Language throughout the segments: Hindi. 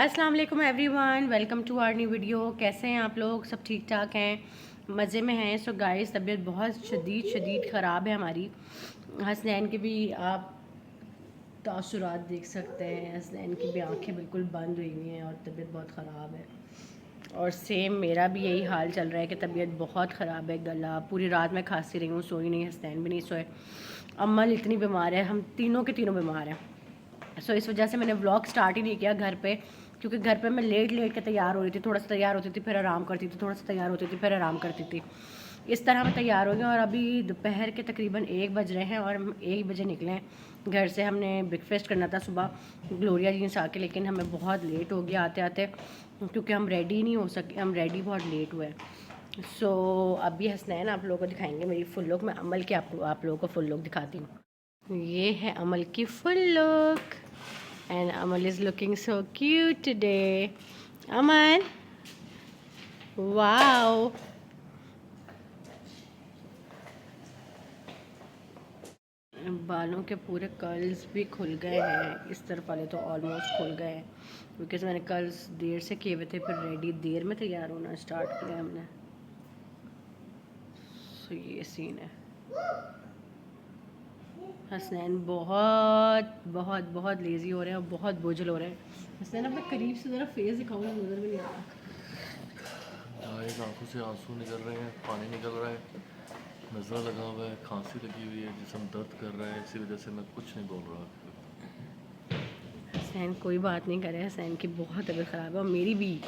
अस्सलाम वालेकुम everyone, welcome to our new video. कैसे हैं आप लोग? सब ठीक ठाक हैं, मज़े में हैं। सो गाइस, तबीयत बहुत शदीद ख़राब है हमारी। हसनैन की भी आप तासुरात देख सकते हैं। हसनैन की भी आंखें बिल्कुल बंद हुई हुई हैं और तबीयत बहुत ख़राब है। और सेम मेरा भी यही हाल चल रहा है कि तबीयत बहुत ख़राब है। गला पूरी रात में खांसी रही हूँ, सोई नहीं। हसनैन भी नहीं सोए। अम्मल इतनी बीमार है, हम तीनों के तीनों बीमार हैं। सो इस वजह से मैंने व्लॉग स्टार्ट ही नहीं किया घर पे, क्योंकि घर पे मैं लेट के तैयार हो रही थी। थोड़ा सा तैयार होती थी फिर आराम करती थी, थोड़ा सा तैयार होती थी फिर आराम करती थी। इस तरह मैं तैयार हो गई और अभी दोपहर के तकरीबन 1 बज रहे हैं और हम 1 बजे निकले हैं घर से। हमने ब्रेकफास्ट करना था सुबह ग्लोरिया जीन्स आके, लेकिन हमें बहुत लेट हो गया आते आते, क्योंकि हम रेडी नहीं हो सके। हम रेडी बहुत लेट हुए। सो अभी हसनैन आप लोगों को दिखाएंगे मेरी फुल लुक। मैं अमल की आप लोगों को फुल लुक दिखाती हूँ। ये है अमल की full look and Amal is looking so cute today. Amal, wow. बालों के पूरे कर्ल्स भी खुल गए हैं। इस तरफ वाले तो ऑलमोस्ट खुल गए हैं, बिकॉज मैंने कर्ल्स देर से किए हुए थे, फिर रेडी देर में तैयार होना स्टार्ट किया हमने। सो ये सीन है। हसनैन बहुत बहुत बहुत लेज़ी हो रहे हैं और बहुत बोझल हो रहे हैं। हसनैन अपने करीब से ज़रा फेस दिखाओ ना, नज़र भी नहीं आ रहा। आंखों से आंसू निकल रहे हैं, पानी निकल रहा है, नज़रा लगा हुआ है, खांसी लगी हुई है, जिस्म दर्द कर रहा है। इसी वजह से मैं कुछ नहीं बोल रहा। हसनैन कोई बात नहीं करे। हसनैन की बहुत तबीयत ख़राब है और मेरी भी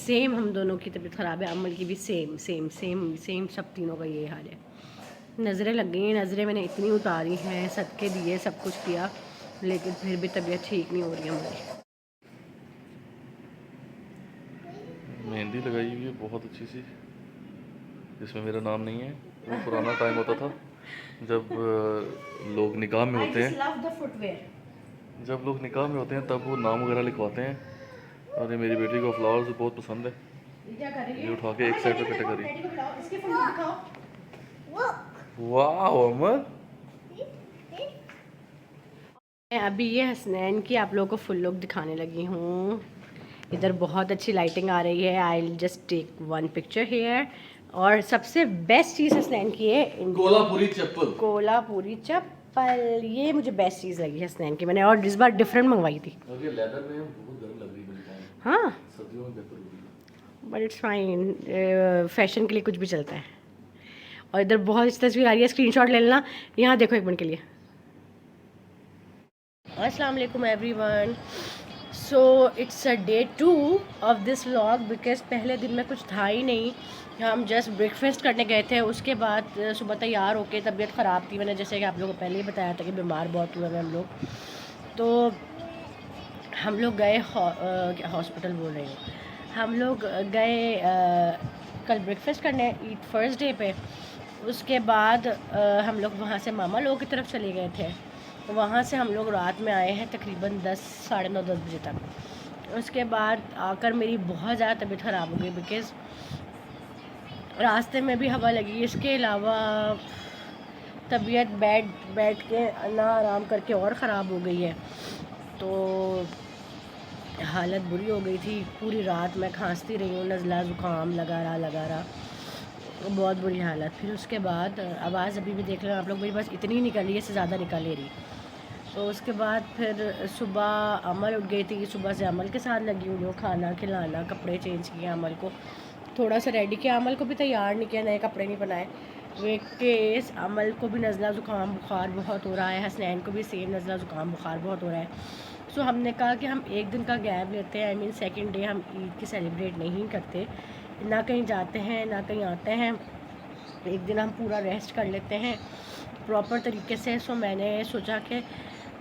सेम, हम दोनों की तबीयत ख़राब है। अमल की भी सेम सेम सेम सेम, सब तीनों का यही हाल है। नज़रें लग गई हैं, नज़रें मैंने इतनी उतारी हैं, सदके दिए, सब कुछ किया, लेकिन फिर भी तबीयत ठीक नहीं हो रही हमारी। मेहंदी लगाई हुई है बहुत अच्छी सी, जिसमें मेरा नाम नहीं है। वो पुराना टाइम होता था जब लोग निकाह में होते हैं, जब लोग निकाह में होते हैं तब वो नाम वगैरह लिखवाते हैं। और ये मेरी बेटी को फ्लावर्स बहुत पसंद है, ये उठा के एक साइड पे कैटेगरी। वाह अमर, मैं अभी ये हसनैन की आप लोगों को फुल लुक दिखाने लगी हूँ। इधर बहुत अच्छी लाइटिंग आ रही है। I will just take one picture here. और सबसे बेस्ट चीज़ हसनैन की है कोल्हापुरी चप्पल। कोल्हापुरी चप्पल, ये मुझे बेस्ट चीज़ लगी हसनैन की। मैंने और इस बार डिफरेंट मंगवाई थी। और ये लेदर में बहुत गर्म लग रही है। हाँ, सर्दियों में बेहतर होगी, बट इट्स फाइन, फैशन के लिए कुछ भी चलता है। और इधर बहुत अच्छी तस्वीर आ रही है, स्क्रीनशॉट ले लेना। यहाँ देखो एक मिनट के लिए। अस्सलाम वालेकुम everyone. So it's a day 2 of this vlog, because पहले दिन में कुछ था ही नहीं। हम जस्ट ब्रेकफास्ट करने गए थे, उसके बाद सुबह तैयार होके तबीयत ख़राब थी। मैंने जैसे कि आप लोगों को पहले ही बताया था कि बीमार बहुत हुए हैं हम लोग। तो हम लोग गए हॉस्पिटल बोल रही हूँ, हम लोग गए कल ब्रेकफास्ट करने, ईद फर्स्ट डे पे। उसके बाद हम लोग वहाँ से मामा लोगों की तरफ चले गए थे। वहाँ से हम लोग रात में आए हैं तकरीबन 10 साढ़े 9 10 बजे तक। उसके बाद आकर मेरी बहुत ज़्यादा तबीयत ख़राब हो गई, बिकॉज़ रास्ते में भी हवा लगी। इसके अलावा तबीयत बैठ के ना आराम करके और ख़राब हो गई है। तो हालत बुरी हो गई थी। पूरी रात मैं खांसती रही हूँ, नज़ला ज़ुकाम लगा रहा, बहुत बुरी हालत। फिर उसके बाद आवाज़ अभी भी देख लो आप लोग, मेरी बस इतनी निकल रही है, इससे ज़्यादा निकल ले रही। तो उसके बाद फिर सुबह अमल उठ गई थी। सुबह से अमल के साथ लगी हुई हूँ, खाना खिलाना, कपड़े चेंज किए, अमल को थोड़ा सा रेडी किया। अमल को भी तैयार नहीं किया, नए कपड़े नहीं बनाए। वे केस अमल को भी नज़ला ज़ुकाम बुखार बहुत हो रहा है, हसनैन को भी सेम नज़ला ज़ुकाम बुखार बहुत हो रहा है। सो हमने कहा कि हम एक दिन का गैप लेते हैं। आई मीन सेकेंड डे हम ईद की सेलिब्रेट नहीं करते, ना कहीं जाते हैं ना कहीं आते हैं। एक दिन हम पूरा रेस्ट कर लेते हैं प्रॉपर तरीके से। सो मैंने सोचा कि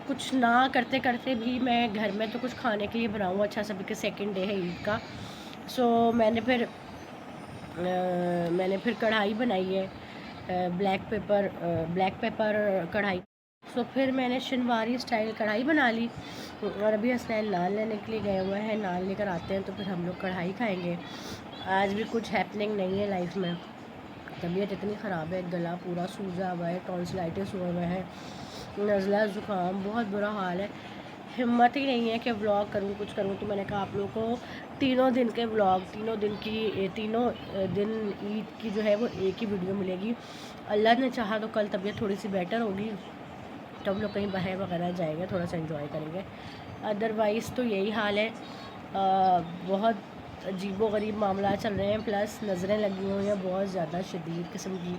कुछ ना करते करते भी मैं घर में तो कुछ खाने के लिए बनाऊँ अच्छा सा, बिकॉज सेकेंड डे है ईद का। सो मैंने फिर कढ़ाई बनाई है, ब्लैक पेपर कढ़ाई। सो फिर मैंने शनवारी स्टाइल कढ़ाई बना ली। और अभी हसनैन नान लेने के लिए गए हुए हैं, नान लेकर आते हैं तो फिर हम लोग कढ़ाई खाएंगे। आज भी कुछ हैपनिंग नहीं है लाइफ में। तबीयत इतनी ख़राब है, गला पूरा सूजा हुआ है, टॉन्सिलाइटिस हुआ हुआ है, नज़ला ज़ुकाम, बहुत बुरा हाल है। हिम्मत ही नहीं है कि व्लॉग करूँ, कुछ करूँ। तो मैंने कहा आप लोगों को तीनों दिन के व्लॉग, तीनों दिन ईद की जो है वो एक ही वीडियो मिलेगी। अल्लाह ने चाहा तो कल तबीयत थोड़ी सी बेटर होगी तो हम लोग कहीं बाहर वगैरह जाएंगे, थोड़ा सा एंजॉय करेंगे। अदरवाइज़ तो यही हाल है। बहुत अजीबो गरीब मामला चल रहे हैं, प्लस नज़रें लगी हुई हैं बहुत ज़्यादा शदीद किस्म की।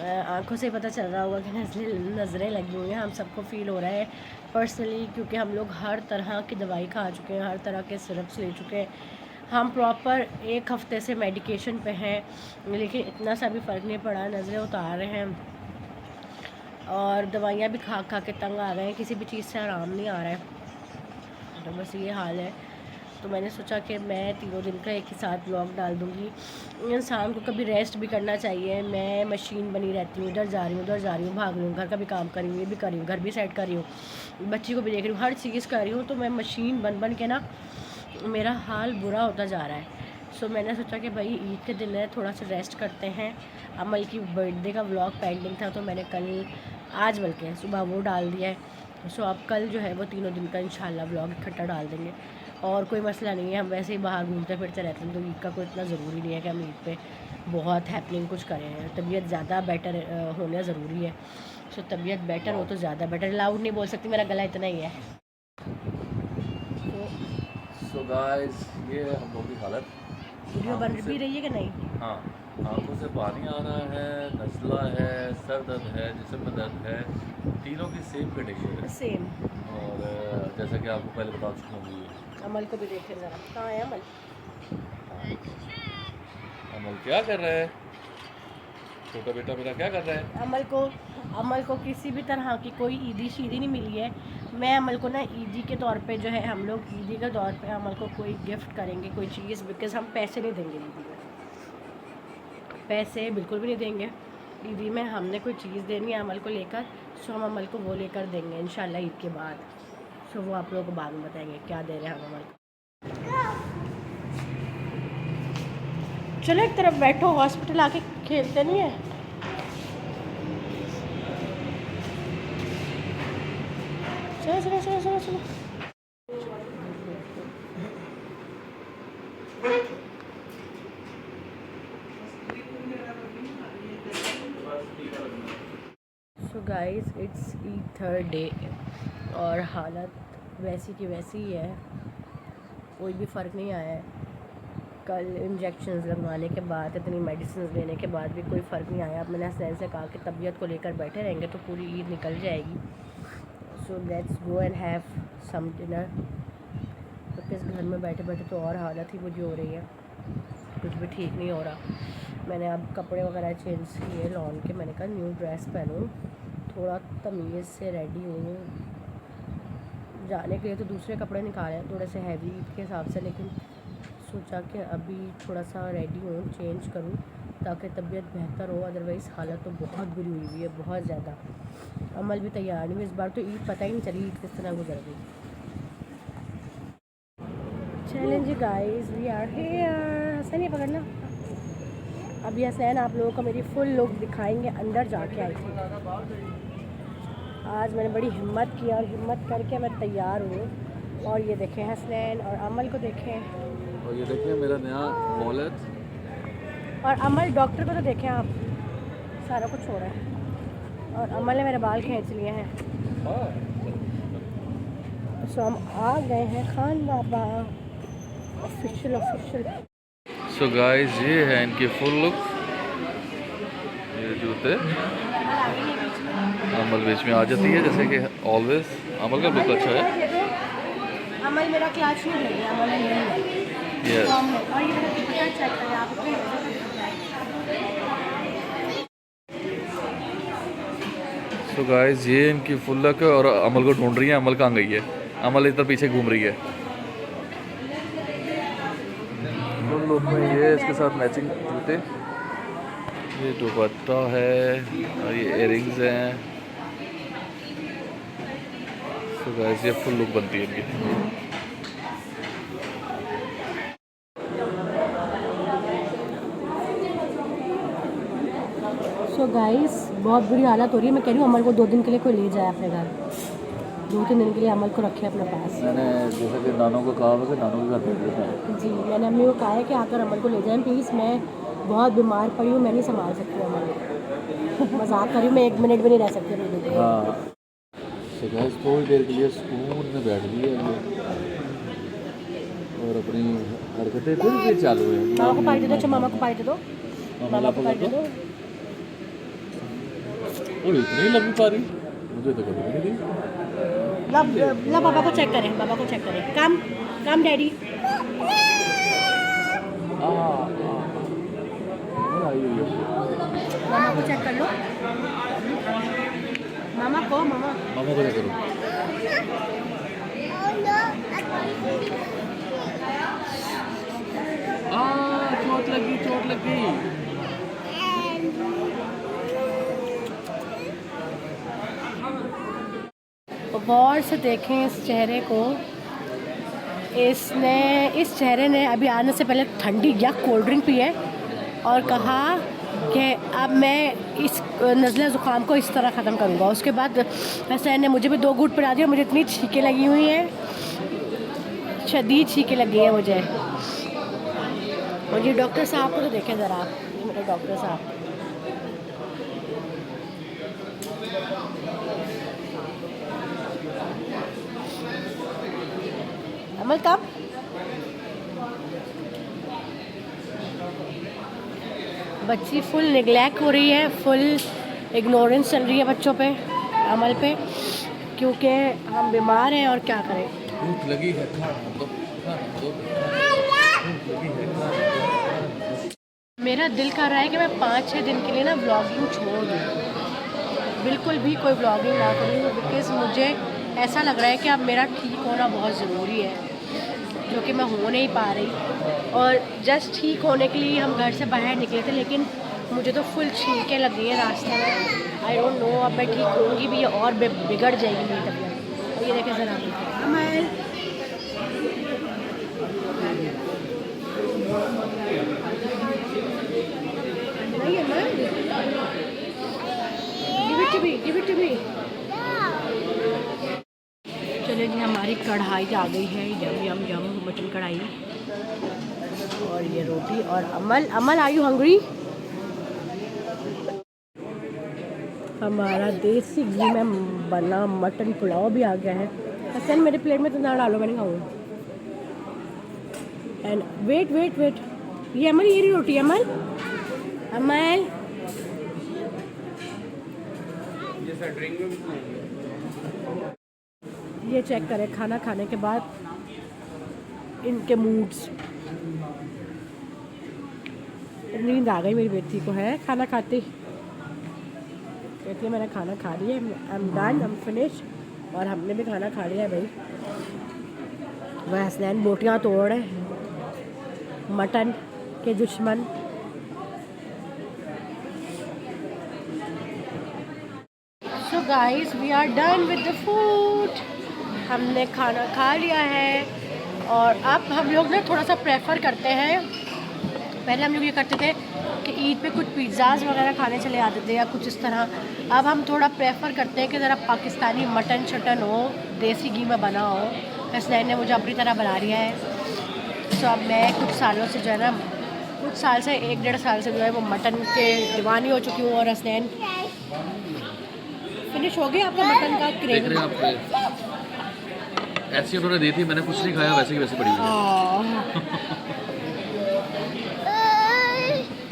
आँखों से पता चल रहा होगा कि नज़रें लगी हुई हैं, हम सबको फ़ील हो रहा है पर्सनली, क्योंकि हम लोग हर तरह की दवाई खा चुके हैं, हर तरह के सिरप्स ले चुके हैं। हम प्रॉपर 1 हफ़्ते से मेडिकेशन पे हैं, लेकिन इतना सा भी फ़र्क नहीं पड़ा। नज़रें उतार रहे हैं और दवाइयाँ भी खा खा के तंग आ गए हैं, किसी भी चीज़ से आराम नहीं आ रहा है। तो बस ये हाल है। तो मैंने सोचा कि मैं तीनों दिन का एक ही साथ ब्लॉग डाल दूँगी। इंसान को कभी रेस्ट भी करना चाहिए। मैं मशीन बनी रहती हूँ, इधर जा रही हूँ, उधर जा रही हूँ, भाग रही हूँ, घर का भी काम कर रही हूँ, ये भी कर रही हूँ, घर भी सेट कर रही हूँ, बच्ची को भी देख रही हूँ, हर चीज़ कर रही हूँ। तो मैं मशीन बन के ना मेरा हाल बुरा होता जा रहा है। सो मैंने सोचा कि भाई ईद के दिन है, थोड़ा सा रेस्ट करते हैं। अमल की बर्थडे का व्लॉग पेंडिंग था तो मैंने आज बल्कि सुबह वो डाल दिया है। सो अब कल जो है वो तीनों दिन का इंशाल्लाह व्लॉग इकट्ठा डाल देंगे। और कोई मसला नहीं है, हम वैसे ही बाहर घूमते फिरते रहते हैं, तो ईद का कोई इतना ज़रूरी नहीं है कि हम ईद पे बहुत हैपनिंग कुछ करें। तबीयत ज़्यादा बेटर होना ज़रूरी है। सो तबीयत बेटर हो तो ज़्यादा बेटर। लाउड नहीं बोल सकती, मेरा गला इतना ही है। सो गाइस ये है हम लोग की हालत। वीडियो बन भी रही है कि नहीं? हाँ, आंखों से पानी आ रहा है, नज़ला है, सर दर्द है, जिस्म में दर्द है, तीनों की सेम कंडीशन है। सेम। और जैसा कि आपको पहले बता चुका हूँ अमल को भी देखें ज़रा, कहाँ है अमल? अमल क्या कर रहा है? छोटा बेटा मेरा क्या कर रहा है? अमल को किसी भी तरह की कोई ईदी शीदी नहीं मिली है। मैं अमल को ना ईदी के तौर पे जो है, हम लोग ईदी के तौर पे अमल को कोई गिफ्ट करेंगे, कोई चीज़, बिकॉज़ हम पैसे नहीं देंगे ईदी में, पैसे बिल्कुल भी नहीं देंगे ईदी में। हमने कोई चीज़ देनी है अमल को लेकर, सो हम अमल को वो लेकर देंगे इंशाल्लाह ईद के बाद। सो वो आप लोगों को बाद में बताएंगे क्या दे रहे हैं हम अमल को। चलो एक तरफ बैठो, हॉस्पिटल आके खेलते नहीं है। चलो चलो चलो चलो चलो। So guys it's Eid third day और हालत वैसी की वैसी ही है, कोई भी फ़र्क नहीं आया है। कल इंजेक्शन्स लगवाने के बाद, इतनी मेडिसिन लेने के बाद भी कोई फ़र्क नहीं आया। अब मैंने हसनैन से कहा कि तबीयत को लेकर बैठे रहेंगे तो पूरी ईद निकल जाएगी। So let's go and have some dinner. तो इस घर में बैठे बैठे तो और हालत ही मुझे हो रही है, कुछ भी ठीक नहीं हो रहा। मैंने अब कपड़े वगैरह चेंज किए लॉन के। मैंने कहा न्यू ड्रेस पहनूँ, थोड़ा तमीज़ से रेडी हूँ जाने के लिए। तो दूसरे कपड़े निकाले हैं थोड़े से हैवी ईद के हिसाब से, लेकिन सोचा कि अभी थोड़ा सा रेडी हूँ, चेंज करूँ ताकि तबीयत बेहतर हो। अदरवाइज़ हालत तो बहुत बुरी हुई है, बहुत ज़्यादा। अमल भी तैयार नहीं हुई इस बार, तो ईद पता ही नहीं चली ईद किस तरह गुजर गई। Challenge guys, we are here. Hasan ये पकड़ना। अभी हसनैन आप लोगों को मेरी फुल लुक दिखाएंगे, अंदर जाके आई थी। आज मैंने बड़ी हिम्मत की और हिम्मत करके मैं तैयार हूँ। और ये देखें हसनैन और अमल को देखें, और ये देखिए मेरा नया वॉलेट। और अमल डॉक्टर को तो देखें आप, सारा कुछ हो रहा है। और अमल ने मेरे बाल खींच लिए हैं। सो हम आ गए हैं खान बाबा ऑफिशियल। सो गाइस ये है इनकी फुल लुक। ये जूते अमल बीच में आ जाती है जैसे कि ऑलवेज। अमल का लुक अच्छा है। अमल मेरा क्लास नहीं है, अमल नहीं यस। और ये मेरा पिक्चर चेक करें आप। सो गाइस ये इनकी फुल लुक है और अमल को ढूंढ रही है। अमल कहाँ गई है? अमल इधर पीछे घूम रही है। फुल लुक में ये इसके साथ मैचिंग जूते, ये दुपट्टा है और ये इयरिंग्स हैं। तो गाइस ये फुल लुक बनती है इनकी। सो गाइस बहुत बुरी हालत हो रही है। मैं कह रही हूँ अमल को 2 दिन के लिए कोई ले जाए अपने घर। 2-3 दिन के लिए अमल को रखे अपने पास। मैंने जैसा कि नानों को कहा हुआ कि नानों के घर भेज देता है। जी, मैंने अम्मी को कहा है कि आकर अमल को ले जाएं प्लीज़, मैं बहुत बीमार पड़ी हूँ, मैं नहीं संभाल सकती अमल को। मजाक कर रही हूँ, मैं 1 मिनट भी नहीं रह सकती अपनी बेटी। हाँ, तो गैस थोड़ी देर के लिए सुकून में बैठ गई है और अपनी हरकतें फिर भी चालू है। मामा को पानी दे दो, अच्छा मामा को पानी दे दो, मामा को पानी दे दो। और इतनी लंबी पारी मुझे तो कभी नहीं दी। ला पापा को चेक करें, पापा को चेक करें। कम कम डैडी। मामा को चेक कर लो, मामा को क्या करूँ? चोट लग गई। गौर से देखें इस चेहरे को। इस चेहरे ने अभी आने से पहले ठंडी या कोल्ड ड्रिंक पी है और कहा कि अब मैं इस नज़ला ज़ुकाम को इस तरह ख़त्म करूँगा। उसके बाद हसनैन ने मुझे भी 2 घूंट पिला दिया। मुझे इतनी छींकें लगी हुई हैं, शदीद छींकें लगी हैं मुझे। और ये डॉक्टर साहब को तो देखें ज़रा आप, ये मेरे डॉक्टर साहब। अमल कब बच्ची फुल निगलेक्ट हो रही है, फुल इग्नोरेंस चल रही है बच्चों पे, अमल पे, क्योंकि हम बीमार हैं और क्या करें। भूख लगी है, मेरा दिल कर रहा है कि मैं 5-6 दिन के लिए ना व्लॉगिंग छोड़ दूँ, बिल्कुल भी कोई व्लॉगिंग ना करूँ, बिकॉज़ मुझे ऐसा लग रहा है कि अब मेरा ठीक होना बहुत ज़रूरी है, जो कि मैं हो नहीं पा रही। और जस्ट ठीक होने के लिए हम घर से बाहर निकले थे, लेकिन मुझे तो फुल छींकें लगी हैं रास्ते में। आई डोंट नो अब मैं ठीक होंगी भी और बिगड़ जाएगी मेरी तबीयत। और ये देखें ज़रा अमल, नहीं अमल, give it to me। चलिए जी, हमारी कढ़ाई आ गई है, यम मटन कढ़ाई, और ये रोटी। और अमल आर यू हंग्री? हमारा देसी घी में बना मटन पुलाव भी आ गया है। हसन मेरे प्लेट में तो ना डालो, मैं नहीं खाऊंगा। एंड वेट, ये अमल, ये रोटी अमल, ये चेक करें खाना खाने के बाद इनके मूड्स। नींद आ गई मेरी बेटी को है खाना खाते, कहती है मैंने खाना खा लिया, I am done, I am finish. और हमने भी खाना खा लिया है भाई। वह हसनैन बोटियाँ तोड़ रहे मटन के दुश्मन। So guys, we are done with the food. हमने खाना खा लिया है और अब हम लोग ना थोड़ा सा प्रेफर करते हैं। पहले हम लोग ये करते थे कि ईद पे कुछ पिज़्ज़ाज़ वगैरह खाने चले आते थे या कुछ इस तरह। अब हम थोड़ा प्रेफर करते हैं कि ज़रा पाकिस्तानी मटन शटन हो, देसी घी में बना हो। हसनैन ने मुझे अपनी तरह बना लिया है। सो अब मैं कुछ सालों से जो है ना, कुछ साल से 1-1.5 साल से जो है वो मटन के दीवानी हो चुकी हूँ। और हसनैन फिनिश हो गया आपका मटन का क्रेविंग। ऐसी उन्होंने दी थी, मैंने कुछ नहीं खाया, वैसे की वैसे पड़ी हुई है।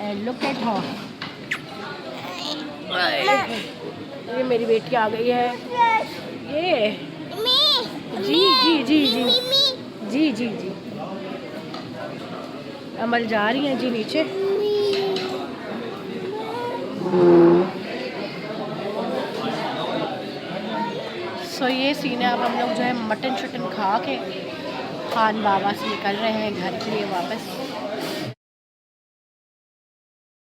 एंड लुक एट हर, ये मेरी बेटी आ गई है। ये जी अमल जा रही हैं जी नीचे। सो ये सीन है। अब हम लोग जो है मटन शटन खा के खान बाबा से निकल रहे हैं घर के लिए वापस।